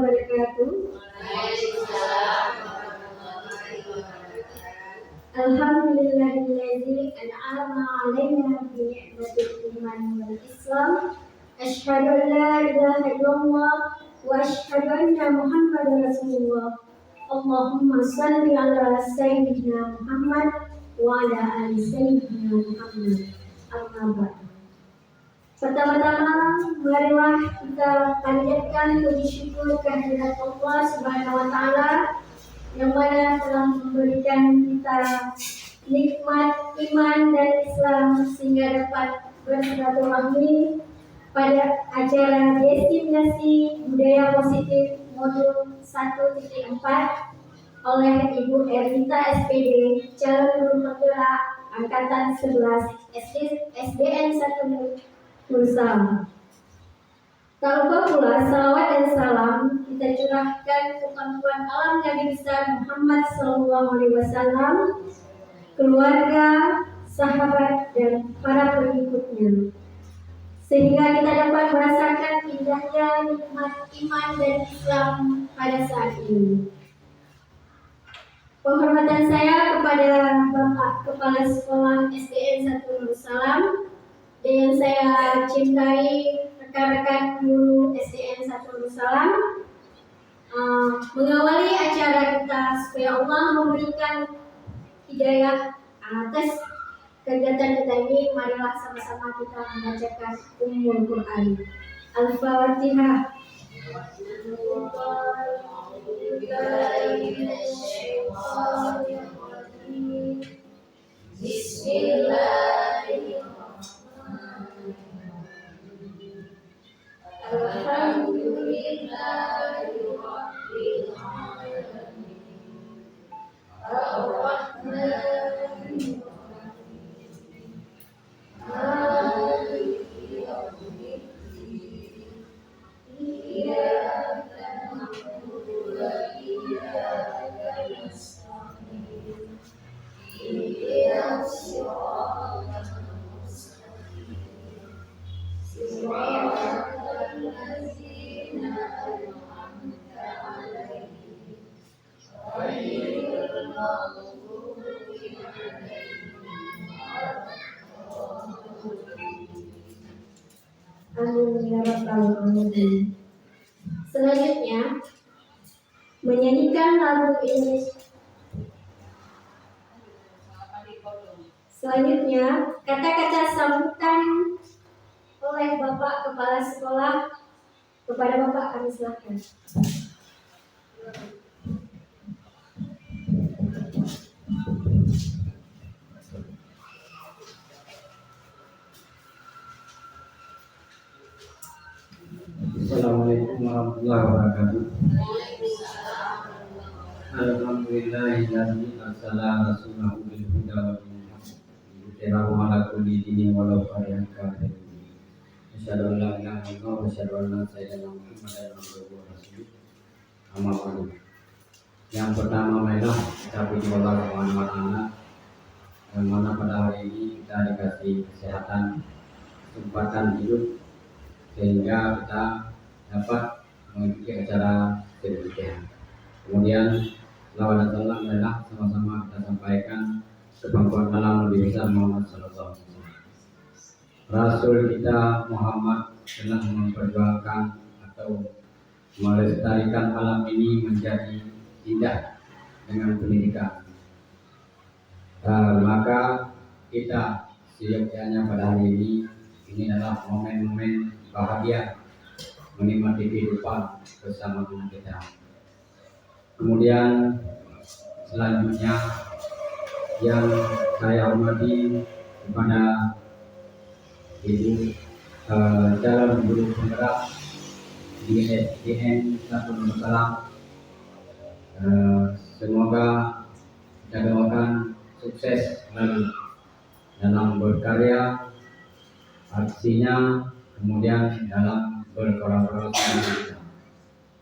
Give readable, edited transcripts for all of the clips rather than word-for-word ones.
wabarakatuh. Alhamdulillahilladzi an'ama 'alaina bi ni'matil iman wal Islam. Asyhadu an la ilaha illallah wa asyhadu anna Muhammadar Rasulullah. Allahumma shalli ala sayyidina Muhammad wa ala ali sayyidina Muhammad. Amma ba'du. Pertama-tama, marilah kita panjatkan puji syukur kehadirat Allah Subhanahu wa taala yang mana telah memberikan kita nikmat iman dan Islam sehingga dapat bersilaturahmi pada acara destinasi budaya positif modul 1.4 oleh Ibu Erlita SPD, calon guru penggerak angkatan 11 SDN 1 Nusa. Tak lupa pula salawat dan salam kita curahkan ke pangkuan alam Nabi besar Muhammad SAW, keluarga, sahabat dan para pengikutnya, sehingga kita dapat merasakan indahnya nikmat iman dan Islam pada saat ini. Penghormatan saya kepada Bapak Kepala Sekolah SDN 1 Nursalam dan yang saya cintai rekan-rekan guru SDN 1 Nursalam, mengawali acara kita supaya Allah memberikan hidayah atas kegiatan kita ini. Marilah sama-sama kita membacakan Ummul Quran. Al-Fatihah. Bismillahirrahmanirrahim. Alhamdulillahirabbil alamin. Ar-Rahmanir Rahim. Maliki yaumiddin. Iyyaka na'budu wa iyyaka nasta'in. Ihdinas siratal mustaqim. Siratal ladzina an'amta 'alaihim ghairil maghdubi 'alaihim waladdallin. Amin ya rabbal alamin. Selanjutnya menyanyikan lagu ini. Selanjutnya kata-kata sambutan oleh Bapak Kepala Sekolah. Kepada Bapak kami silakan. Assalamualaikum warahmatullahi wabarakatuh. Alhamdulillahilladzi arsala rasulahu bil huda wa dinil haqq liyudhhirahu 'ala kulli dinin walau karihal kafirun. Asyhadu an la ilaha illallah wa asyhadu anna sayyidina Muhammadan abduhu wa rasuluh. Amma ba'du. Yang pertama marilah kita puji Allah Subhanahu wa taala yang mana pada hari ini kita dikasih kesehatan, kesempatan hidup sehingga kita dapat mengikuti acara sedemikian. Kemudian selawat dan salam adalah sama-sama kita sampaikan ke pangkuan alam Nabi besar Muhammad sallallahu alaihi wasallam. Rasul kita Muhammad telah memperjuangkan atau melestarikan alam ini menjadi indah dengan pendidikan. Maka kita seyogyanya pada hari ini adalah momen-momen bahagia menikmati kehidupan bersama dengan kita. Kemudian selanjutnya yang saya hormati kepada Ibu calon guru penggerak di SDN 1 Nursalam. Semoga kita doakan sukses selalu dalam berkarya, aksinya, kemudian dalam berkolaborasi.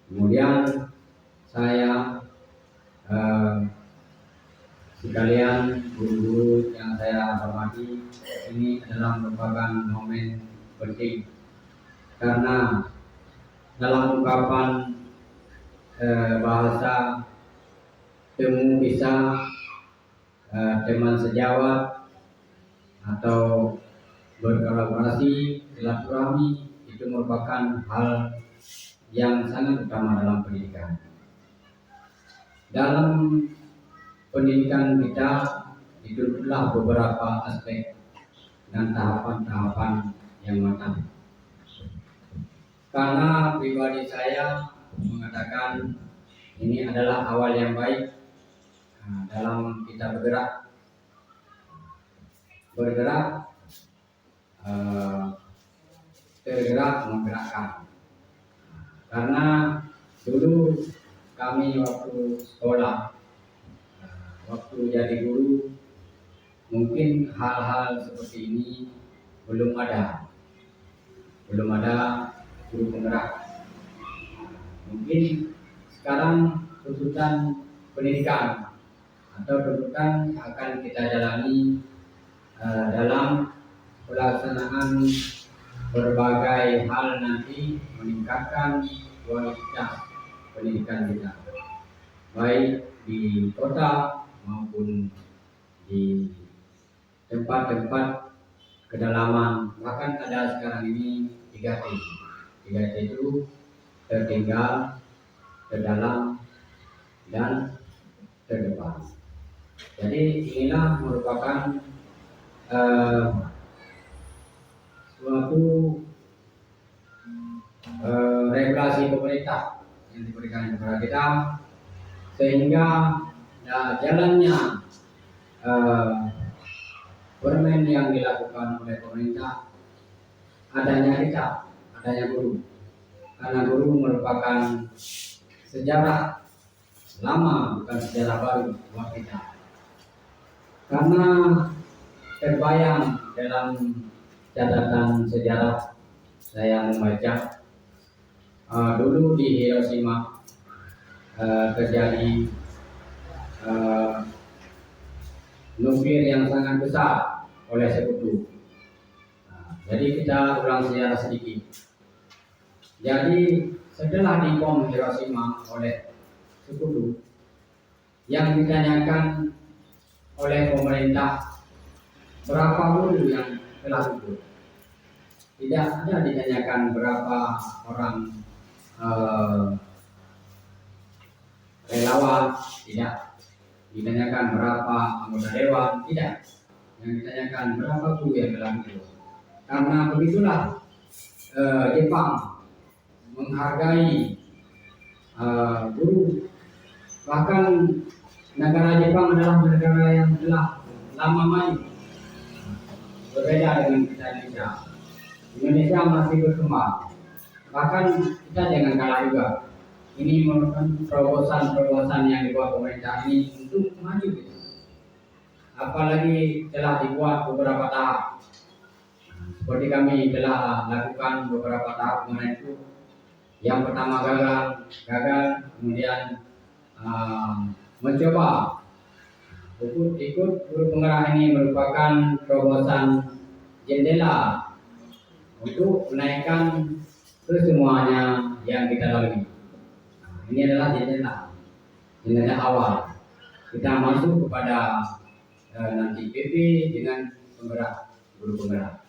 Kemudian saya sekalian guru-guru yang saya hormati, ini adalah merupakan momen penting karena dalam ungkapan bahasa temu bisa teman sejawat atau berkolaborasi, silaturahmi itu merupakan hal yang sangat utama dalam pendidikan. Dalam pendidikan kita dituntutlah beberapa aspek dan tahapan-tahapan yang matang. Karena pribadi saya mengatakan ini adalah awal yang baik dalam kita bergerak tergerak menggerakkan. Karena dulu kami waktu sekolah, waktu jadi guru, mungkin hal-hal seperti ini belum ada guru penggerak. Mungkin sekarang tuntutan pendidikan atau tuntutan akan kita jalani dalam pelaksanaan berbagai hal nanti meningkatkan kualitas pendidikan kita, baik di kota maupun di tempat-tempat kedalaman. Bahkan ada sekarang ini 3T. 3T itu tertinggal, terdalam, dan terdepan. Jadi inilah merupakan suatu regulasi pemerintah yang diberikan kepada kita, sehingga jalannya permen yang dilakukan oleh pemerintah, adanya guru, karena guru merupakan sejarah lama, bukan sejarah baru buat kita. Karena terbayang dalam catatan sejarah saya membaca dulu di Hiroshima terjadi nuklir yang sangat besar oleh sekutu. Jadi kita ulang sejarah sedikit. Jadi setelah dibom Hiroshima oleh sekutu, yang ditanyakan oleh pemerintah berapa guru yang telah gugur. Tidak ada ditanyakan berapa orang relawan, tidak ditanyakan berapa anggota dewan, tidak. Yang ditanyakan berapa guru yang telah gugur. Karena begitulah Jepang menghargai guru. Bahkan negara Jepang adalah negara yang telah lama maju, berbeda dengan kita Indonesia. Indonesia masih berkembang. Bahkan kita jangan kalah juga. Ini merupakan terobosan yang dibuat pemerintah ini untuk maju. Apalagi telah dibuat beberapa tahap. Seperti kami telah lakukan beberapa tahap kemarin itu. Yang pertama gagal, kemudian mencoba ikut guru penggerak ini merupakan terobosan jendela untuk menaikkan ke semuanya yang kita lalui. Ini adalah jendela awal kita masuk kepada nanti PP dengan guru penggerak.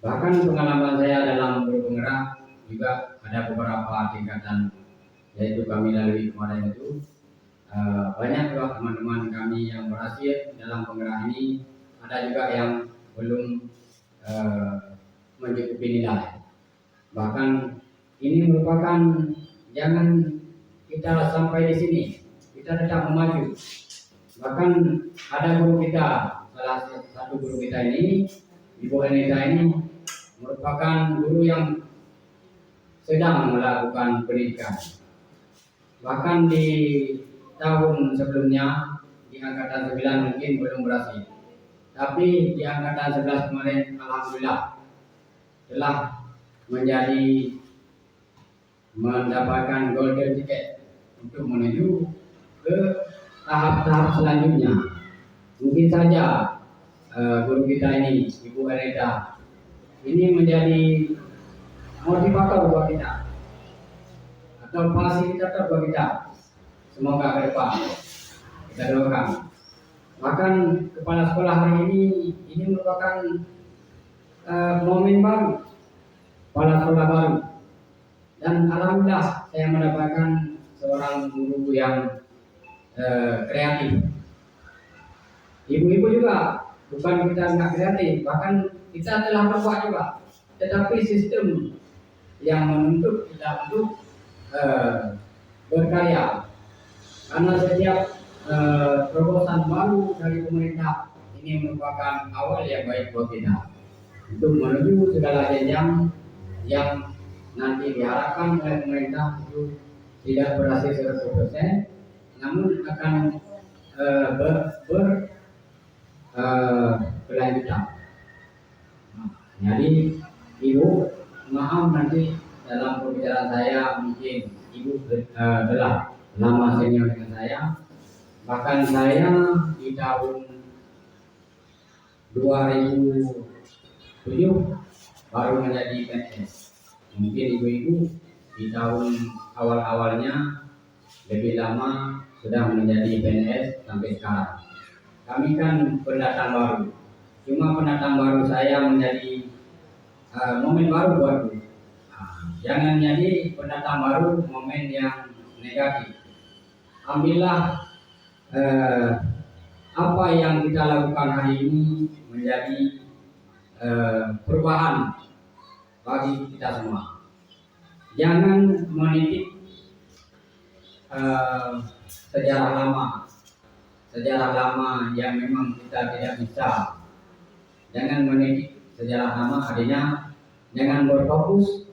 Bahkan pengalaman saya dalam guru penggerak juga ada beberapa tingkatan, yaitu kami lalui kemarin itu. Banyak juga teman-teman kami yang berhasil dalam penggerak ini, ada juga yang belum mencukupi nilai. Bahkan ini merupakan jangan kita sampai di sini, kita tetap maju. Bahkan ada guru kita, salah satu guru kita ini, Ibu Anita ini merupakan guru yang sedang melakukan pendidikan. Bahkan di tahun sebelumnya di angkatan 9 mungkin belum berhasil, tapi di angkatan 11 kemarin alhamdulillah telah mendapatkan golden ticket untuk menuju ke tahap-tahap selanjutnya. Mungkin saja guru kita ini, Ibu Anita, ini menjadi motivator buat kita atau fasilitator bagi kita. Semoga ke depan kita doakan. Bahkan kepala sekolah hari ini merupakan momen baru, kepala sekolah baru, dan alhamdulillah saya mendapatkan seorang guru yang kreatif. Ibu-ibu juga, bukan kita nggak kreatif, bahkan kita telah berbuat juga, tetapi sistem yang menuntut kita untuk berkarya, karena setiap terobosan baru dari pemerintah ini merupakan awal yang baik buat kita untuk menuju segala jenjang yang nanti diharapkan oleh pemerintah itu tidak berhasil 100%, namun akan berkelanjutan. Jadi ibu, maaf nanti dalam pembicaraan saya mungkin ibu telah lama senior dengan saya, bahkan saya di tahun 2007 baru menjadi PNS. Mungkin ibu-ibu di tahun awal-awalnya lebih lama sudah menjadi PNS sampai sekarang. Kami kan pendatang baru, cuma pendatang baru saya menjadi momen baru buatku. Jangan jadi pendatang baru momen yang negatif. Ambillah apa yang kita lakukan hari ini menjadi perubahan bagi kita semua. Jangan menitip sejarah lama yang memang kita tidak bisa. Jangan menitip sejarah lama, artinya jangan berfokus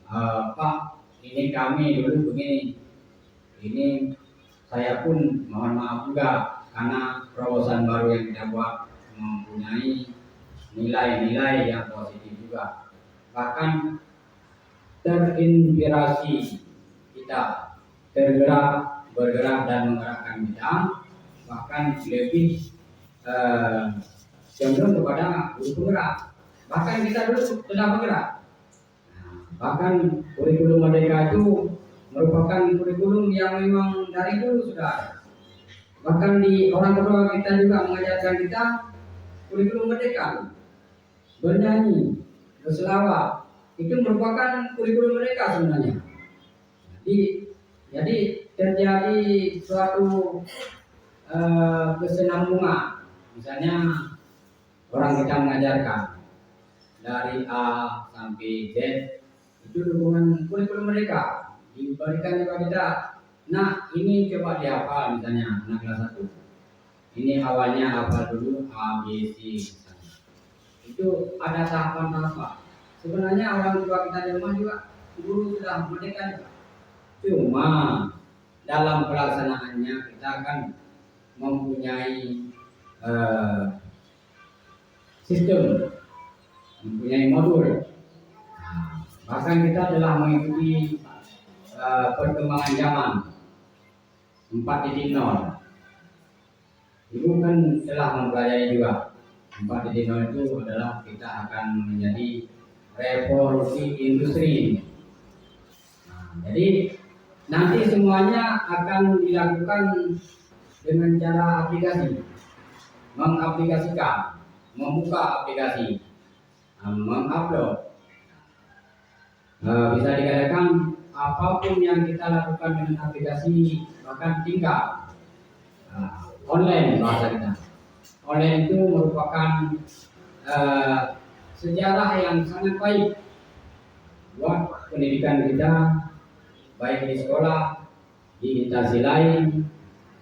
Pak, ini kami dulu begini, ini saya pun mohon maaf juga karena terobosan baru yang kita buat mempunyai nilai-nilai yang positif juga, bahkan terinspirasi kita bergerak dan menggerakkan kita, bahkan lebih cenderung kepada guru penggerak. Bahkan kita dulu sudah bergerak. Bahkan kurikulum Merdeka itu merupakan kurikulum yang memang dari dulu sudah ada. Bahkan di orang tua kita juga mengajarkan kita kurikulum Merdeka, bernyanyi, berselawat, itu merupakan kurikulum Merdeka sebenarnya. Jadi terjadi suatu kesinambungan. Misalnya orang kita mengajarkan dari A sampai Z, itu dukungan kurikulum mereka diberikan kepada kita. Nah, ini coba dihafal, misalnya anak kelas 1. Ini awalnya hafal dulu A, B, C misalnya. Itu ada tahapan-tahapan. Sebenarnya orang tua kita di rumah juga guru sudah merdeka juga. Cuma dalam pelaksanaannya kita akan mempunyai sistem, mempunyai modul. Bahkan kita telah mengikuti perkembangan zaman 4.0. Ibu kan telah mempelajari juga 4.0 itu adalah kita akan menjadi revolusi industri. Jadi nanti semuanya akan dilakukan dengan cara aplikasi, mengaplikasikan, membuka aplikasi, mengupload. Bisa dikatakan apapun yang kita lakukan dengan aplikasi, bahkan tinggal online bahasa kita. Online itu merupakan sejarah yang sangat baik buat pendidikan kita, baik di sekolah, di instansi lain,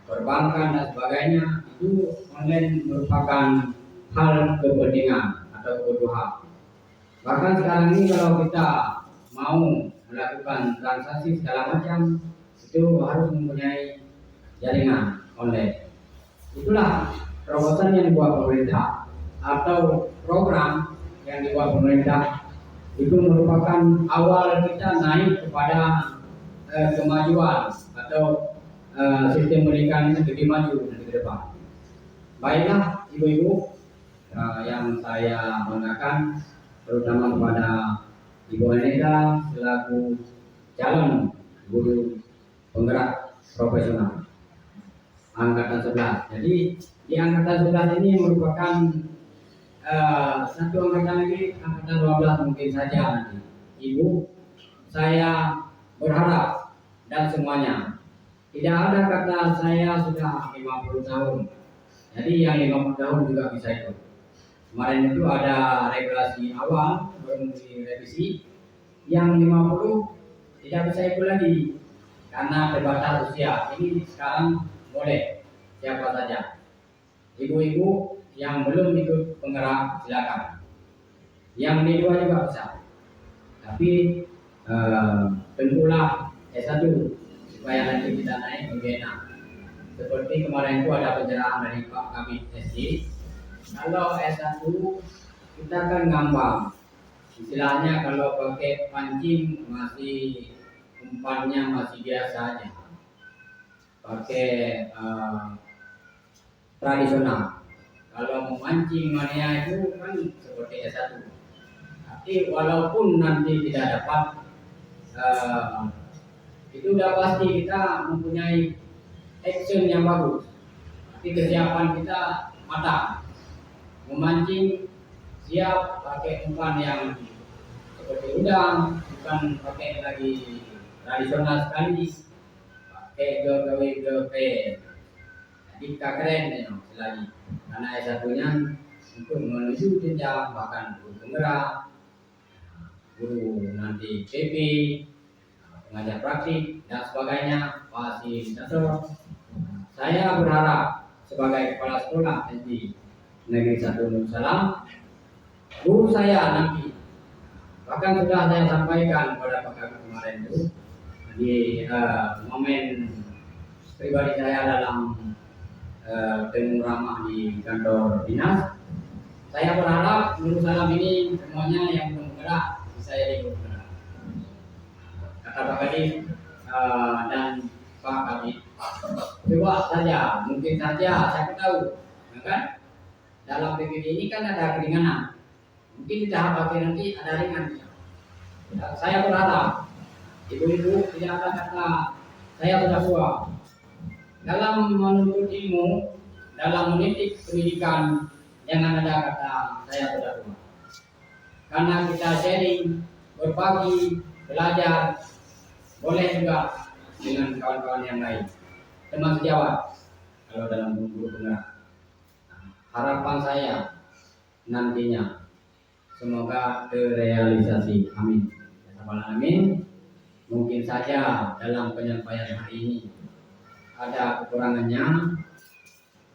perbankan dan sebagainya. Itu online merupakan hal kepentingan atau kebutuhan. Bahkan sekarang ini kalau kita mau melakukan transaksi segala macam, itu harus mempunyai jaringan online. Itulah terobosan yang dibuat pemerintah atau program yang dibuat pemerintah. Itu merupakan awal kita naik kepada kemajuan atau sistem pendidikan lebih maju ke depan. Baiklah ibu-ibu yang saya banggakan, terutama kepada Ibu Aneta selaku calon guru penggerak profesional angkatan 11. Jadi di angkatan 11 ini merupakan satu angkatan lagi, angkatan 12 mungkin saja nanti. Ibu, saya berharap dan semuanya tidak ada kata saya sudah 50 tahun. Jadi yang 50 tahun juga bisa ikut. Kemarin itu ada regulasi awal belum direvisi, yang 50 tidak bisa ikut lagi karena terbatas usia. Ini sekarang boleh siapa saja. Ibu-ibu yang belum ikut penggerak silakan. Yang D2 juga bisa. Tapi tentulah S1 supaya nanti kita naik lebih enak. Seperti kemarin itu ada pencerahan dari Pak Kabid SJ. Kalau S1 kita kan ngambang. Istilahnya kalau pakai pancing masih umpannya masih biasa aja. Pakai tradisional. Kalau memancing mania itu kan seperti S1. Tapi walaupun nanti tidak dapat, itu udah pasti kita mempunyai action yang bagus. Tapi kesiapan kita matang. Memancing siap pakai umpan yang seperti udang, bukan pakai lagi tradisional sekali, pakai GW. Jadi keren ya lagi. Karena S1-nya untuk menuju jenjang bahkan guru penggerak, guru nanti PP, pengajar praktik dan sebagainya, fasilitator. Saya berharap sebagai kepala sekolah di Negeri 1 Nur Salam, guru saya nanti, bahkan sudah saya sampaikan kepada Pak Kabid kemarin itu di momen pribadi saya dalam temu ramah di kantor dinas. Saya berharap Nur Salam ini semuanya yang belum bergerak bisa jadi bergerak. Kata Pak Kabid dan Pak Kabid, coba saja, mungkin saja saya tahu, ya kan? Dalam PPD ini kan ada keringanan. Mungkin di tahap akhir nanti ada ringan. Saya berharap ibu-ibu tidak ada kata saya sudah tua. Dalam menuntut ilmu, dalam menitik pendidikan, jangan ada kata saya sudah tua. Karena kita sharing, berbagi, belajar, boleh juga dengan kawan-kawan yang lain. Teman sejawat kalau dalam guru penggerak. Harapan saya nantinya semoga terrealisasi. Amin. Amin. Mungkin saja dalam penyampaian hari ini ada kekurangannya,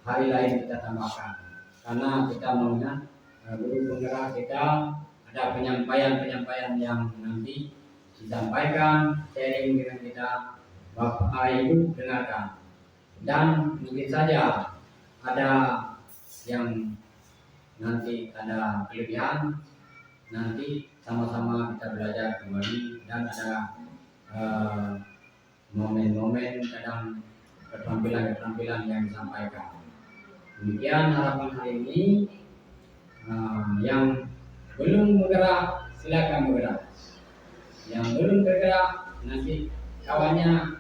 hari lain kita tambahkan. Karena kita maunya guru penggerak kita ada penyampaian yang nanti disampaikan, sharing dengan kita, Bapak Ibu dengarkan. Dan mungkin saja ada yang nanti ada kelebihan, nanti sama-sama kita belajar kembali dan ada momen-momen kadang keterampilan yang disampaikan. Demikian harapan hari ini. Yang belum bergerak silakan bergerak. Yang belum bergerak nanti kawannya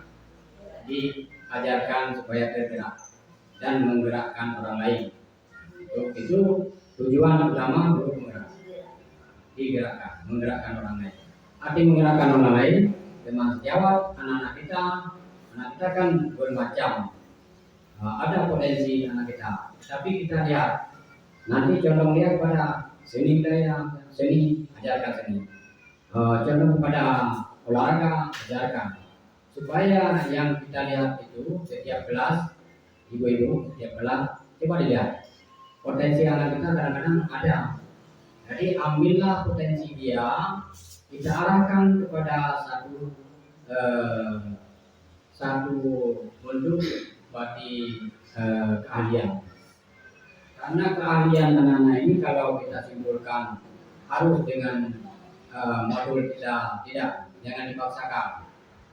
diajarkan supaya bergerak dan menggerakkan orang lain. Itu tujuan utama guru penggerak. Digerakkan, menggerakkan orang lain. Arti menggerakkan orang lain, teman sejawat, anak-anak kita kan bermacam. Ada potensi anak kita, tapi kita lihat. Nanti condong lihat pada seni budaya, seni, ajarkan seni. Condong kepada olahraga, ajarkan. Supaya yang kita lihat itu setiap kelas, ibu-ibu setiap kelas, coba dilihat. Potensi anak kita kadang-kadang ada. Jadi ambillah potensi dia, kita arahkan kepada satu bentuk bagi keahlian. Karena keahlian anak-anak ini kalau kita simpulkan harus dengan modul kita, tidak, jangan dipaksakan.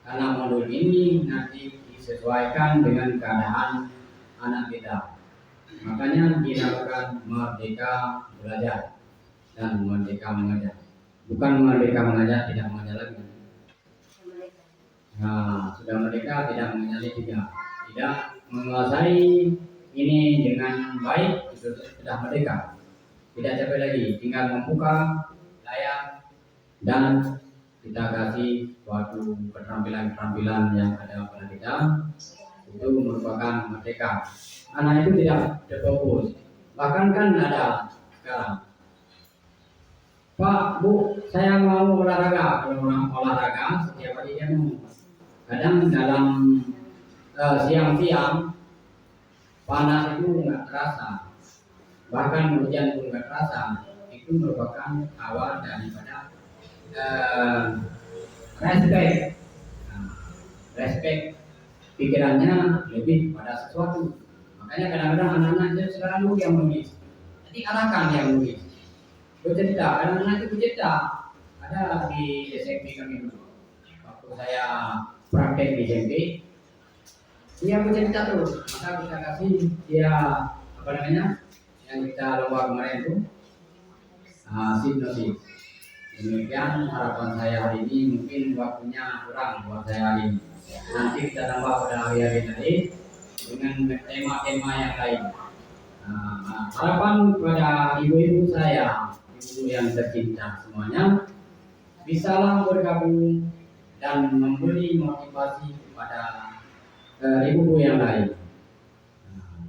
Karena modul ini nanti disesuaikan dengan keadaan anak kita. Makanya dinamakan merdeka belajar dan merdeka mengajar. Bukan merdeka mengajar, tidak mengajar lagi. Nah, sudah merdeka tidak mengenali tidak menguasai ini dengan baik, itu sudah merdeka. Tidak capek lagi, tinggal membuka layar dan kita kasih suatu keterampilan-keterampilan yang ada pada kita, itu merupakan merdeka. Anak itu tidak terfokus. Bahkan kan ada sekarang, Pak, Bu, saya mau olahraga. Kalau orang olahraga setiap hari dia mau. Kadang dalam siang-siang panas itu nggak terasa, bahkan hujan pun nggak terasa. Itu merupakan awal daripada respect. Nah, respect pikirannya lebih pada sesuatu. Makanya kadang-kadang anak-anak itu selalu yang menulis. Nanti arahkan yang menulis. Bercerita, kadang-kadang itu bercerita. Ada di SMP kami dulu. Waktu saya praktek di SMP, dia bercerita terus. Maka kita kasih dia apa namanya? Yang kita lomba kemarin itu hipnosis. Demikian harapan saya hari ini, mungkin waktunya kurang buat saya hari ini. Nanti kita tambah pada hari-hari nanti dengan tema-tema yang lain. Harapan kepada ibu-ibu saya, ibu yang tercinta semuanya, bisalah bergabung dan memberi motivasi kepada ibu-ibu yang lain.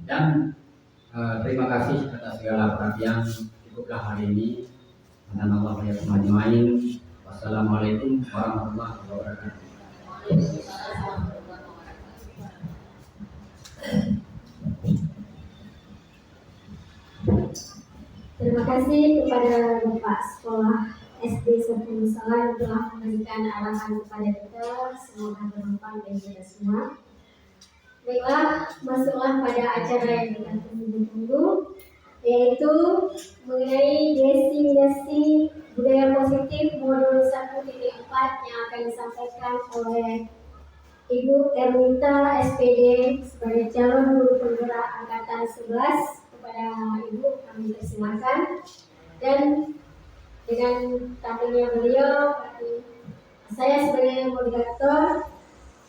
Dan terima kasih atas segala perhatian. Cukuplah hari ini. Allah ajmain. Wassalamualaikum warahmatullahi wabarakatuh. Terima kasih kepada Bapak Sekolah SD Satu Nusala yang telah memberikan arahan kepada kita. Semoga bermanfaat bagi kita semua. Baiklah, masuklah pada acara yang kita tunggu-tunggu, yaitu mengenai destinasi budaya positif modul 1.4 yang akan disampaikan oleh Ibu Ernita SPD sebagai calon guru penggerak angkatan 11. Kepada Ibu kami persilakan, dan dengan tampilnya beliau saya sebagai moderator.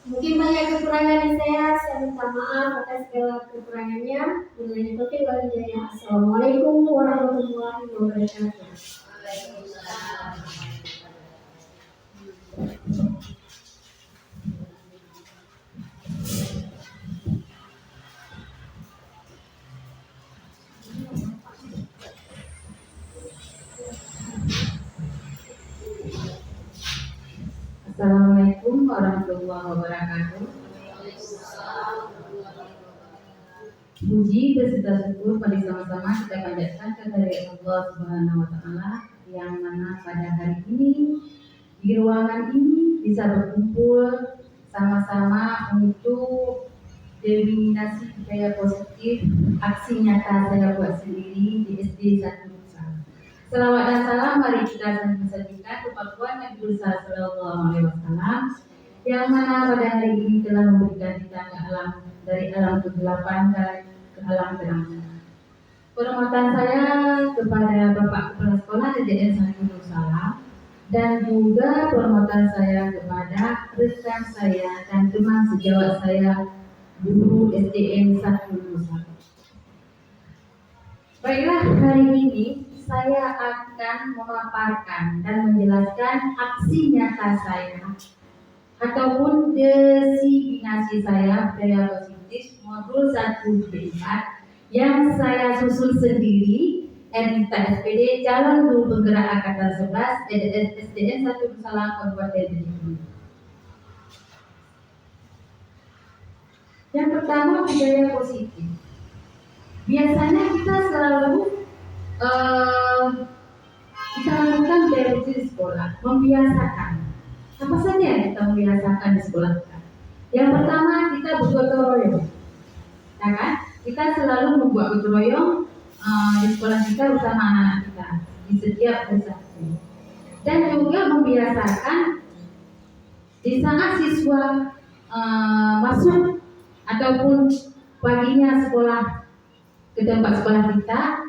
Mungkin banyak kekurangan di saya minta maaf atas segala kekurangannya. Billahi taufiq wal hidayah. Assalamualaikum warahmatullahi wabarakatuh. Assalamualaikum warahmatullahi wabarakatuh. Puji beserta syukur mari sama-sama kita panjatkan kehadirat Allah Subhanahu wa taala yang mana pada hari ini di ruangan ini bisa berkumpul sama-sama untuk denominasi budaya positif aksi nyata saya buat sendiri di SD 1 Nusala. Selawat dan salam mari kita sampaikan kepada Nabi besar Sallallahu Alaihi Wasallam yang mana pada hari ini telah memberikan kita ke alam dari alam kegelapan ke alam terang. Penghormatan saya kepada Bapak Kepala Sekolah SDN 1 Nusala dan juga penghormatan saya kepada rekan saya dan teman sejawat saya guru SDN 1 Nusala. Baiklah, hari ini saya akan memaparkan dan menjelaskan aksi nyata saya ataupun destinasi saya budaya positif modul 1.4 yang saya susun sendiri, Ernita SPD, calon guru penggerak angkatan 11 SDN 1 Nusala Kabupaten Belitung. Yang pertama, budaya positif. Biasanya kita selalu kita lakukan budaya positif di sekolah, membiasakan. Apa saja yang kita membiasakan di sekolah kita? Yang pertama, kita bergotong royong, ya kan? Kita selalu membuat gotong royong di sekolah kita bersama anak-anak kita di setiap persatu. Dan juga membiasakan di saat siswa masuk ataupun paginya sekolah ke tempat sekolah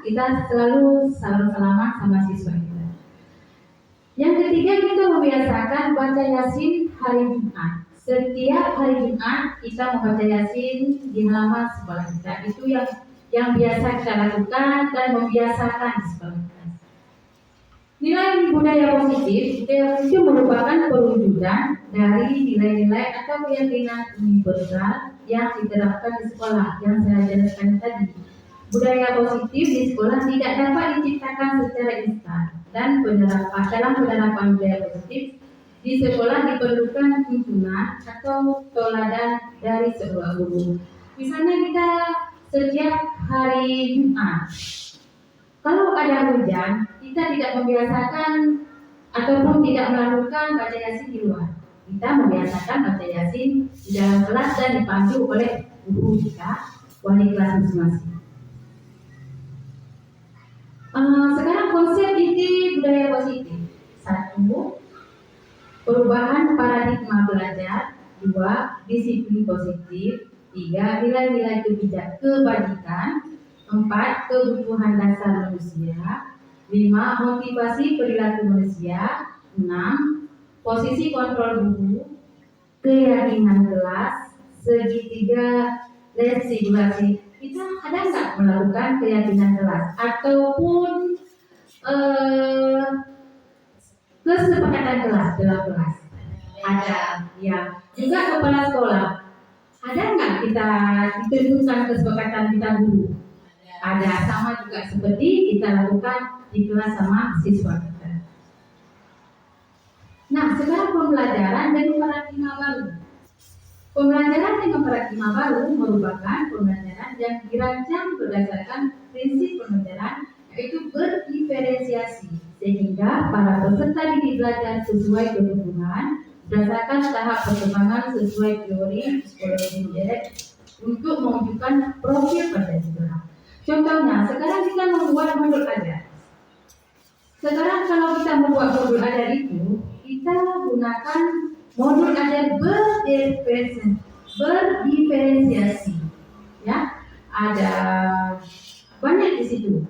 kita selalu salam-salaman sama siswa kita. Yang ketiga, kita membiasakan baca Yasin hari Jumat setiap hari Jumat kita membaca Yasin di halaman sekolah kita. Itu yang biasa kita lakukan dan membiasakan di sekolah kita. Nilai budaya positif itu merupakan perwujudan dari nilai-nilai atau keyakinan universal yang diterapkan di sekolah yang saya jelaskan tadi. Budaya positif di sekolah tidak dapat diciptakan secara instan dan dalam penerapan budaya positif di sekolah diperlukan tuntunan atau teladan dari sebuah guru. Misalnya kita setiap hari Jumat, kalau ada hujan, kita tidak membiasakan ataupun tidak melakukan baca Yasin di luar. Kita membiasakan baca Yasin di dalam kelas dan dipandu oleh guru kita, wali kelas masing-masing. Sekarang konsep inti budaya positif. 1. Perubahan paradigma belajar. 2. Disiplin positif. 3. Nilai-nilai kebajikan. 4. Kebutuhan dasar manusia. 5. Motivasi perilaku manusia. 6. Posisi kontrol guru. Keyakinan kelas. Segitiga regulasi. Kita ada nggak melakukan keyakinan kelas ataupun kesepakatan kelas dalam kelas? Ada, ya. Juga kepala sekolah. Ada nggak kita ditentukan kesepakatan kita guru? Ada, sama juga seperti kita lakukan di kelas sama siswa kita. Nah, sekarang pembelajaran dengan paradigma baru. Pembelajaran dengan paradigma baru merupakan pembelajaran yang dirancang berdasarkan prinsip pembelajaran, yaitu berdiferensiasi, sehingga para peserta didik belajar sesuai kebutuhan berdasarkan tahap perkembangan sesuai teori psikologi modern untuk mewujudkan profil Pancasila. Contohnya, sekarang kita membuat modul ajar. Sekarang kalau kita membuat modul ajar itu, kita gunakan modul ajar berdiferensiasi. Ya, ada banyak di situ.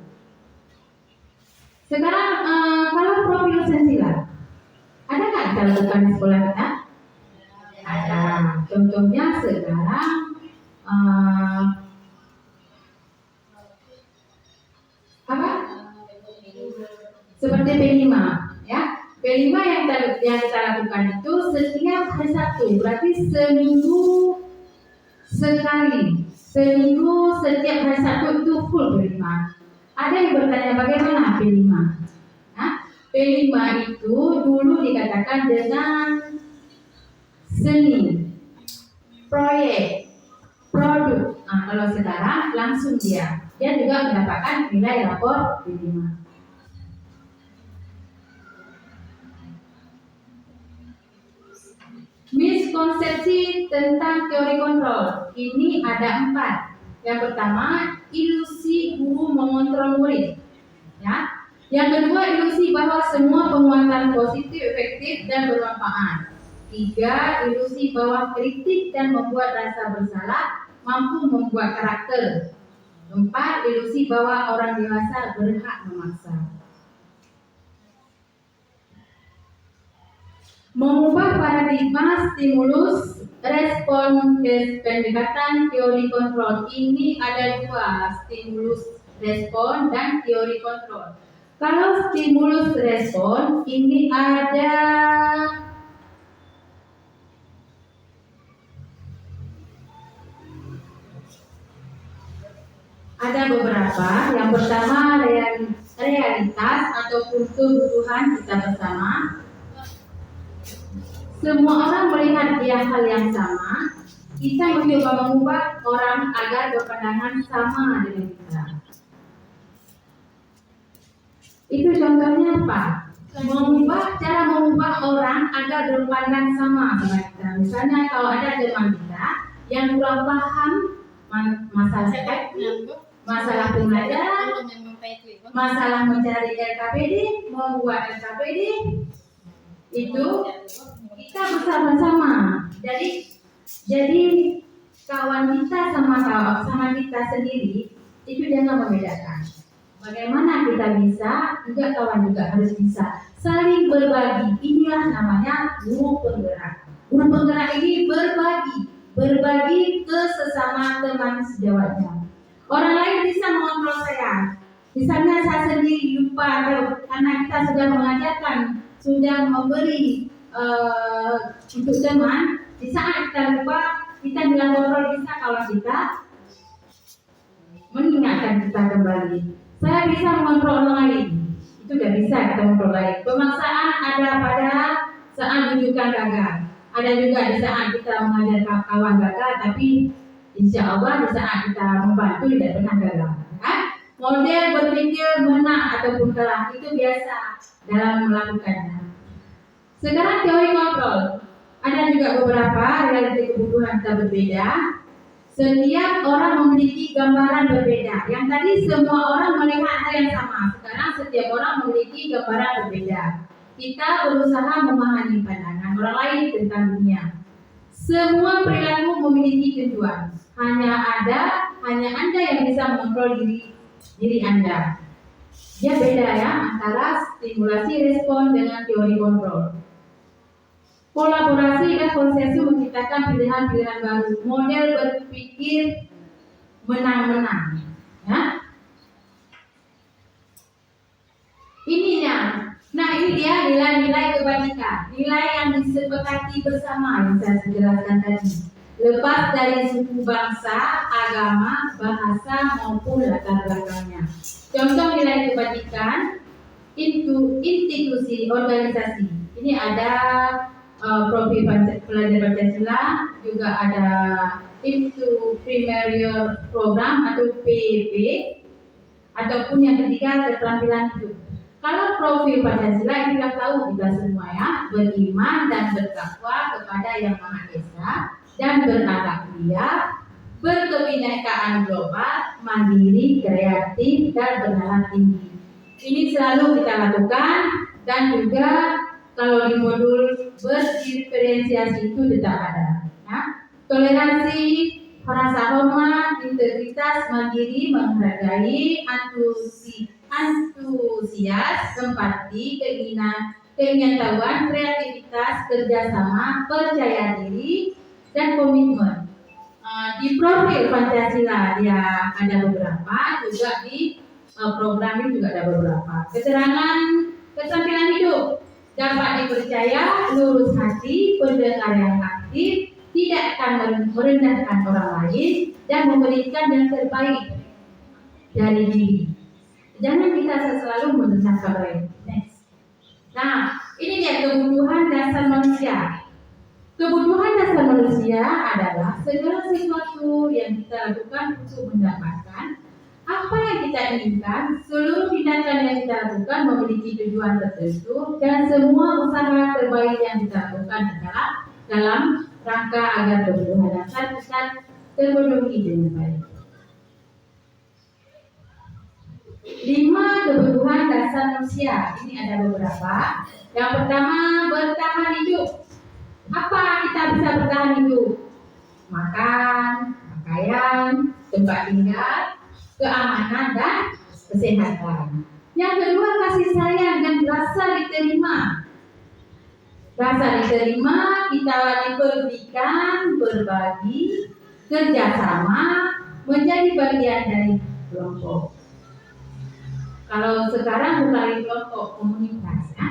Sekarang kalau profil sensila, ada nggak kita lakukan di sekolah kita? Ada. Contohnya sekarang seperti P5, ya. P5 yang kita lakukan itu setiap hari Sabtu, berarti seminggu sekali. Seminggu setiap hari Sabtu itu full P5. Ada yang bertanya bagaimana P5? Nah, P5 itu dulu dikatakan dengan seni, proyek, produk. Nah, kalau sekarang langsung dia juga mendapatkan nilai rapor P5. Miskonsepsi tentang teori kontrol ini ada 4. Yang pertama, ilusi guru mengontrol murid. Ya. Yang kedua, ilusi bahwa semua penguatan positif, efektif dan bermanfaat. 3. Ilusi bahwa kritik dan membuat rasa bersalah mampu membuat karakter. 4. Ilusi bahwa orang dewasa berhak memaksa. Mengubah paradigma stimulus respon pendekatan teori kontrol ini ada 2, stimulus respon dan teori kontrol. Kalau stimulus respon ini ada beberapa. Yang pertama, realitas ataupun kebutuhan kita bersama. Semua orang melihat hal yang sama. Kita mencoba mengubah orang agar berpandangan sama dengan kita. Itu contohnya apa? Cara mengubah orang agar berpandang sama dengan kita. Misalnya kalau ada teman kita yang kurang paham masalah masalah pembelajaran, masalah mencari LKPD, membuat LKPD, itu kita bersama-sama. Jadi kawan kita sama kita sendiri itu jangan membedakan. Bagaimana kita bisa, kawan juga harus bisa saling berbagi. Inilah namanya guru penggerak. Guru penggerak ini berbagi ke sesama teman sejawatnya. Orang lain bisa mengontrol saya. Misalnya saya sendiri lupa atau karena kita sudah mengajarkan, sudah memberi untuk teman, di saat kita lupa, kita bilang kontrol bisa kalau kita mengingatkan kita kembali. Saya bisa mengontrol orang lain, itu tidak bisa kita mengontrol lain. Pemaksaan ada pada saat tunjukkan gagal. Ada juga di saat kita mengajar kawan gagal, tapi insya Allah di saat kita membantu tidak pernah gagal. Model berpikir menang ataupun kalah itu biasa dalam melakukannya. Sekarang teori kontrol. Ada juga beberapa realiti kebutuhan kita berbeda. Setiap orang memiliki gambaran berbeda. Yang tadi semua orang melihat hal yang sama. Sekarang setiap orang memiliki gambaran berbeda. Kita berusaha memahami pandangan orang lain tentang dunia. Semua perilaku memiliki tujuan. Hanya Anda yang bisa mengontrol diri Anda. Dia beda ya antara stimulasi respon dengan teori kontrol. Kolaborasi dan konsensus menciptakan pilihan-pilihan baru. Model berpikir menang-menang. Ya. Ininya. Nah ini dia nilai-nilai kebajikan. Nilai yang disepakati bersama yang saya jelaskan tadi. Lepas dari suku bangsa, agama, bahasa maupun latar belakangnya. Contoh nilai kebajikan institusi organisasi. Ini ada profil pelajar Pancasila, juga ada into primary program atau PEP, ataupun yang ketiga keterampilan hidup. Kalau profil Pancasila ini kita tahu kita semua ya, beriman dan bertakwa kepada Yang Maha Esa dan berakhlak mulia, berkebinekaan global, mandiri, kreatif dan bernalar tinggi. Ini selalu kita lakukan dan juga kalau di modul berdiferensiasi itu tetap ada. Ya. Toleransi, rasa hormat, integritas, mandiri, menghargai, antusias, empati, keingintahuan, kreativitas, kerjasama, percaya diri, dan komitmen. Di profil Pancasila dia ada beberapa, juga di program ini juga ada beberapa. Keterampilan hidup. Dapat dipercaya, lurus hati, pendengar yang aktif, tidak akan merendahkan orang lain, dan memberikan yang terbaik dari diri. Jangan kita selalu merendahkan orang lain. Next. Nah, ini dia kebutuhan dasar manusia. Kebutuhan dasar manusia adalah segala sesuatu yang kita lakukan untuk mendapatkan apa yang kita inginkan. Seluruh tindakan yang kita lakukan memiliki tujuan tertentu dan semua usaha terbaik yang kita lakukan adalah dalam rangka agar kebutuhan dasar kita terpenuhi dengan baik. 5 kebutuhan dasar manusia. Ini ada beberapa. Yang pertama, bertahan hidup. Apa kita bisa bertahan hidup? Makan, pakaian, tempat tinggal, keamanan dan kesehatan. Yang kedua, kasih sayang dan rasa diterima. Rasa diterima kita diperberikan, berbagi, kerjasama, menjadi bagian dari kelompok. Kalau sekarang bukan di kelompok, komunitas. Ya.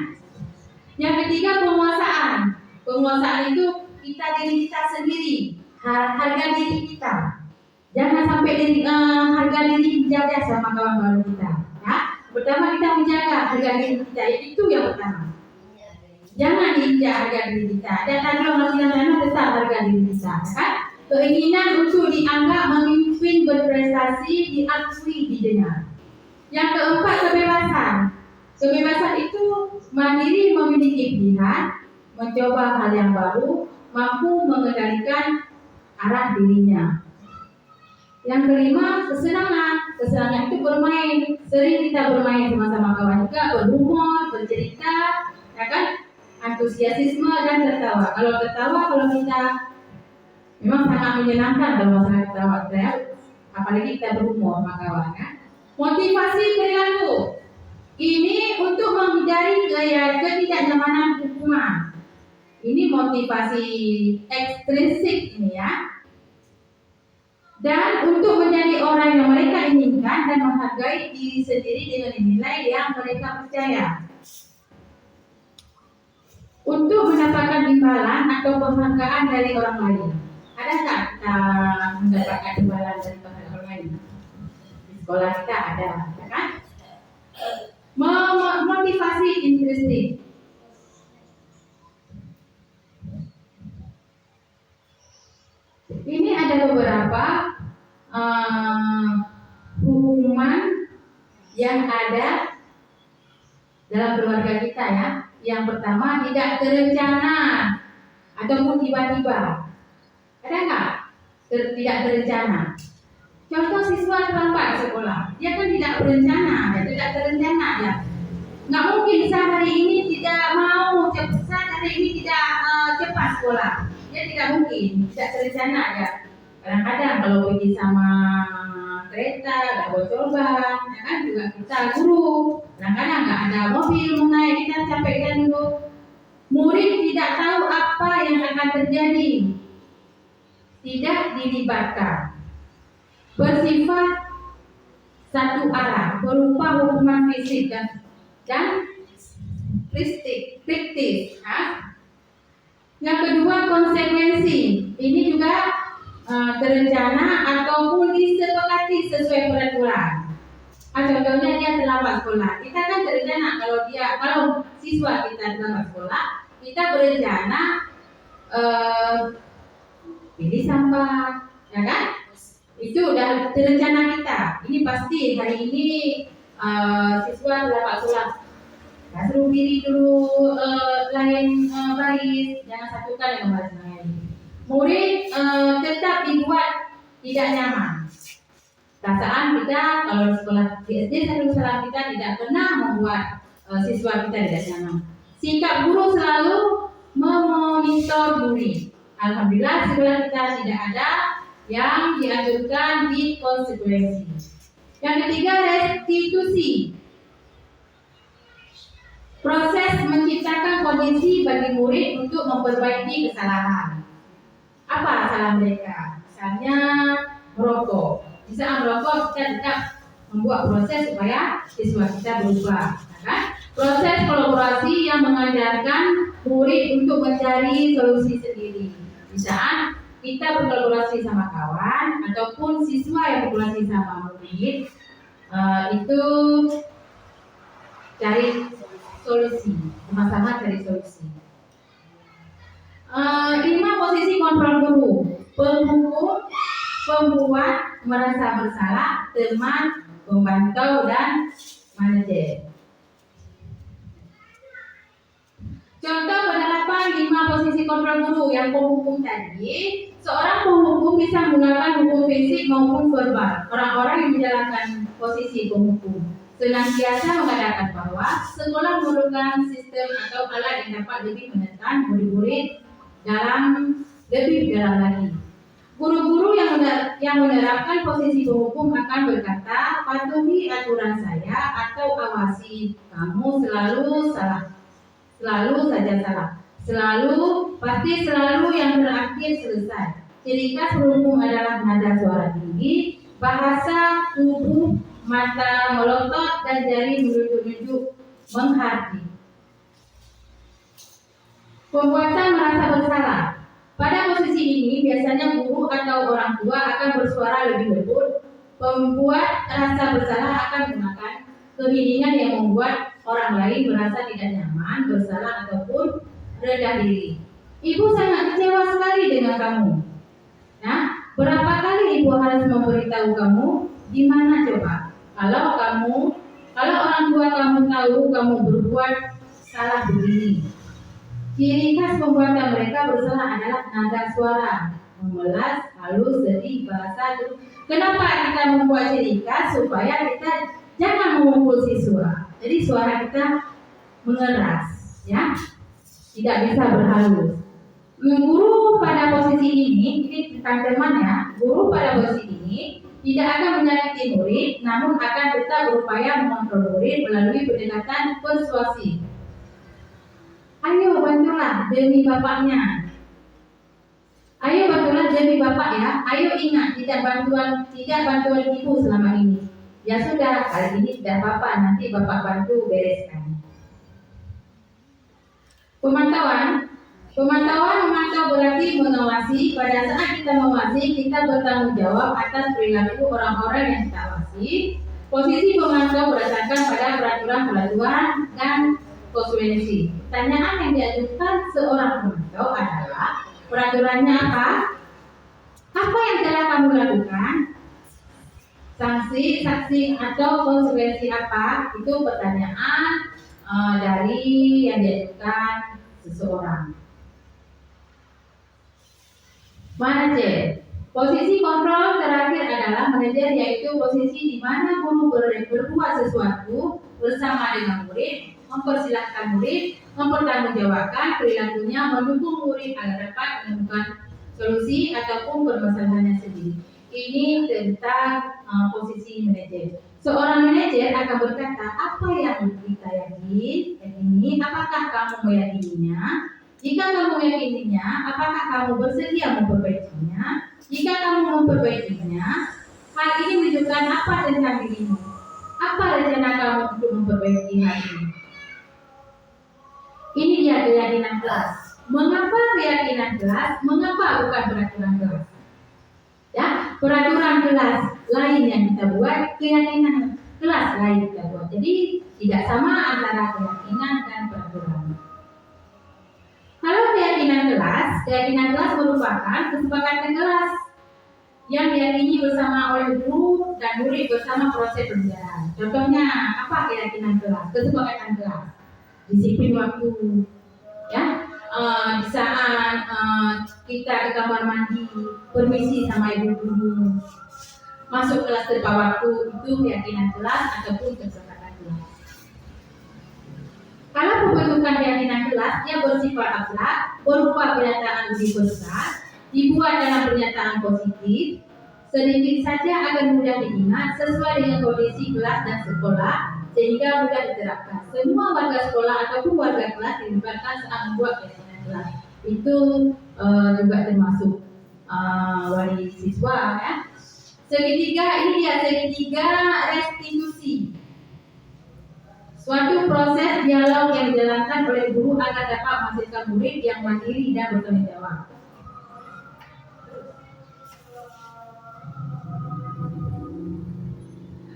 Yang ketiga, penguasaan. Penguasaan itu diri kita sendiri, harga diri kita. Jangan sampai harga diri dijaga sama kawan-kawan kita. Ya. Pertama kita menjaga harga diri kita, itu yang pertama. Jangan diinjak harga diri kita. Dan kalau masih besar harga diri kita. Kan? Keinginan untuk dianggap memimpin, berprestasi, diakui, didengar. Yang keempat, kebebasan. Kebebasan itu mandiri, memiliki pilihan, mencoba hal yang baru, mampu mengendalikan arah dirinya. Yang kelima, kesenangan. Kesenangan itu bermain. Sering kita bermain sama-sama kawan juga, berhumor, bercerita, ya kan? Antusiasisme dan tertawa. Kalau tertawa, kalau kita memang sangat menyenangkan kalau masalah tertawa kita, apalagi kita berhumor sama kawan kan? Motivasi perilaku. Ini untuk menghindari ketidaknyamanan hukuman. Ini motivasi ekstrinsik ini ya. Dan untuk menjadi orang yang mereka inginkan dan menghargai diri sendiri dengan nilai yang mereka percaya. Untuk mendapatkan imbalan atau penghargaan dari orang lain. Adakah kita mendapatkan imbalan dari orang lain? Di sekolah kita ada, ya kan? Motivasi intrinsik. Ini ada beberapa hukuman yang ada dalam keluarga kita ya. Yang pertama, tidak terencana ataupun tiba-tiba. Ada nggak? Tidak terencana. Contoh siswa terlambat sekolah, dia kan tidak berencana, ya, tidak terencana ya. Nggak mungkin sehari ini tidak mau cepat, hari ini tidak cepat sekolah. Dia tidak mungkin, tidak terencana ya. Kadang-kadang kalau pergi sama kereta, ada bocor ban, ya kan juga kita guru. Kadang-kadang nggak ada mobil mau naik, kita capek dulu. Murid tidak tahu apa yang akan terjadi, tidak dilibatkan. Bersifat satu arah, berupa hukuman fisik dan fiktif. Yang kedua, konsekuensi. Ini juga terencana ataupun disepakati sesuai peraturan. Contohnya dia terlambat sekolah. Kita kan berencana kalau siswa kita terlambat sekolah, kita berencana pilih sampah, ya kan? Itu udah terencana kita. Ini pasti hari ini siswa terlambat sekolah. Nah, suruh diri dulu lain baris, jangan satukan dengan baris lain. Murid tetap dibuat tidak nyaman. Perasaan kita kalau di sekolah di SD salah kita tidak pernah membuat siswa kita tidak nyaman. Sikap guru selalu memonitor murid. Alhamdulillah sekolah kita tidak ada yang dianjurkan di konsekuensi. Yang ketiga, restitusi. Proses menciptakan kondisi bagi murid untuk memperbaiki kesalahan. Apa salah mereka? Misalnya merokok. Bisa merokok, kita tetap membuat proses supaya siswa kita berubah. Kan? Proses kolaborasi yang mengajarkan murid untuk mencari solusi sendiri. Misalnya kita berkolaborasi sama kawan ataupun siswa yang berkolaborasi sama murid, itu cari solusi, sama-sama cari solusi. 5 posisi kontrol guru, penghukum, pembuat, merasa bersalah, teman, pemantau, dan manajer. Contoh penerapan 5 posisi kontrol guru yang penghukum tadi. Seorang penghukum bisa menggunakan hukum fisik maupun verbal. Orang-orang yang menjalankan posisi penghukum senantiasa mengatakan bahwa sekolah memerlukan sistem atau alat yang dapat lebih menekan murid-murid lebih dalam lagi. Guru-guru yang menerapkan posisi penghukum akan berkata, patuhi aturan saya atau awasi kamu selalu saja salah. Pasti selalu yang terakhir selesai. Ciri khas penghukum adalah nada suara tinggi, bahasa tubuh, mata melotot, dan jari menunjuk-nunjuk menghati. Pembuatan merasa bersalah. Pada posisi ini biasanya guru atau orang tua akan bersuara lebih lembut. Pembuat rasa bersalah akan menggunakan keheningan yang membuat orang lain merasa tidak nyaman, bersalah ataupun rendah diri. Ibu sangat kecewa sekali dengan kamu. Nah, berapa kali ibu harus memberitahu kamu? Di mana coba? Kalau orang tua kamu tahu kamu berbuat salah begini. Ciri khas pembuatan mereka bersalah adalah nada suara, memelas, halus, sedih, bahasa. Kenapa kita membuat ciri khas? Supaya kita jangan memukul siswa. Jadi suara kita mengeras, ya, tidak bisa berhalus. Guru pada posisi ini teman ya, guru pada posisi ini tidak akan menyakiti murid, namun akan tetap berupaya mengontrol murid melalui pendekatan persuasif. Ayo bantulah demi bapaknya. Ayo bantulah demi bapak ya. Ayo ingat tidak bantuan ibu selama ini. Ya sudah, kali ini tidak apa-apa, nanti bapak bantu bereskan. Memantau berarti mengawasi. Pada saat kita mengawasi, kita bertanggung jawab atas perilaku orang-orang yang kita awasi. Posisi memantau berdasarkan pada peraturan dan konsekuensi. Pertanyaan yang diajukan seorang pemantau adalah peraturannya apa? Apa yang telah kamu lakukan? Sanksi atau konsekuensi apa? Itu pertanyaan dari yang diajukan seseorang. Manajer. Posisi kontrol terakhir adalah manajer, yaitu posisi di mana guru berbuat sesuatu bersama dengan murid, mempersilahkan murid, mempertanggungjawabkan perilakunya, mendukung murid agar dapat menemukan solusi ataupun permasalahannya sendiri. Ini tentang posisi manajer. Seorang manajer akan berkata apa yang kita yakini, apakah kamu meyakininya? Jika kamu meyakininya, apakah kamu bersedia memperbaikinya? Jika kamu memperbaikinya, hal ini menunjukkan apa tentang dirimu? Apa rencana kamu untuk memperbaiki hal ini? Ini dia keyakinan kelas. Mengapa keyakinan kelas? Mengapa bukan peraturan kelas? Ya, peraturan kelas lain yang kita buat, keyakinan kelas lain kita buat. Jadi tidak sama antara keyakinan dan peraturan. Kalau keyakinan kelas merupakan kesepakatan kelas yang diyakini bersama oleh guru dan murid bersama proses pembelajaran. Contohnya apa keyakinan kelas? Kesepakatan kelas, disiplin waktu, ya. Di saat kita ke kamar mandi, permisi sama ibu guru, masuk kelas tepat waktu, itu keyakinan kelas ataupun kesepakatan kelas. Kalau pembentukan keyakinan kelas yang bersifat abstrak, berupa pernyataan universal, dibuat dalam pernyataan positif, sedikit saja agar mudah diingat sesuai dengan kondisi kelas dan sekolah, sehingga mudah diterapkan. Semua warga sekolah ataupun warga kelas dilibatkan saat membuat keyakinan kelas. Itu juga termasuk wali siswa, ya. Segitiga restitusi. Suatu proses dialog yang dijalankan oleh guru agar dapat menghasilkan murid yang mandiri dan bertanggung jawab.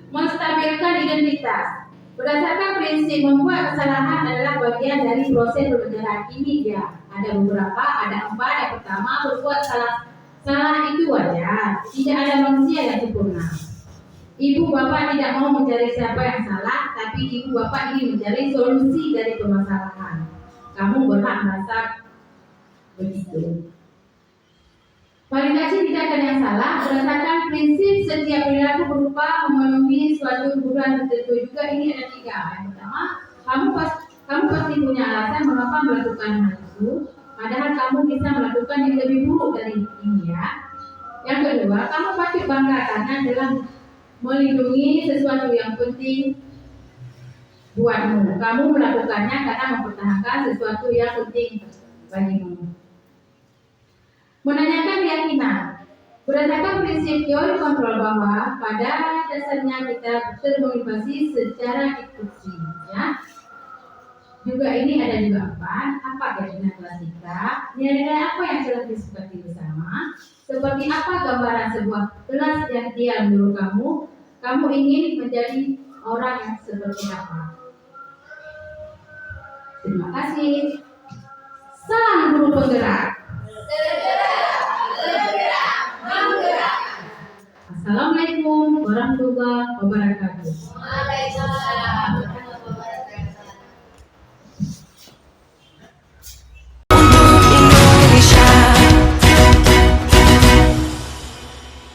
Menstabilkan identitas. Berdasarkan prinsip membuat kesalahan adalah bagian dari proses pembelajaran. Ini dia. Ada beberapa, ada 4. Yang pertama, berbuat salah itu wajar. Tidak ada manusia yang sempurna. Ibu bapak tidak mau mencari siapa yang salah, tapi ibu bapak ingin mencari solusi dari permasalahan. Kamu berhak merasa begitu. Validasi tindakan yang salah berdasarkan prinsip setiap perilaku berupa memenuhi suatu kebutuhan tertentu. Juga ini ada 3. Yang pertama, kamu pasti punya alasan mengapa melakukan hal itu, padahal kamu bisa melakukan yang lebih buruk dari ini, ya. Yang kedua, kamu pasti bangga karena dalam melindungi sesuatu yang penting buatmu. Kamu melakukannya karena mempertahankan sesuatu yang penting bagimu. Menanyakan keyakinan. Berdasarkan prinsip teori kontrol bahwa pada dasarnya kita termotivasi secara diskusi, ya. Juga ini ada juga apa keyakinan kelas kita, nilai-nilai apa yang telah disepakati bersama, seperti apa gambaran sebuah kelas yang ideal menurut kamu ingin menjadi orang yang seperti apa. Terima kasih. Salam guru penggerak. Assalamualaikum warahmatullahi wabarakatuh. Waalaikumsalam.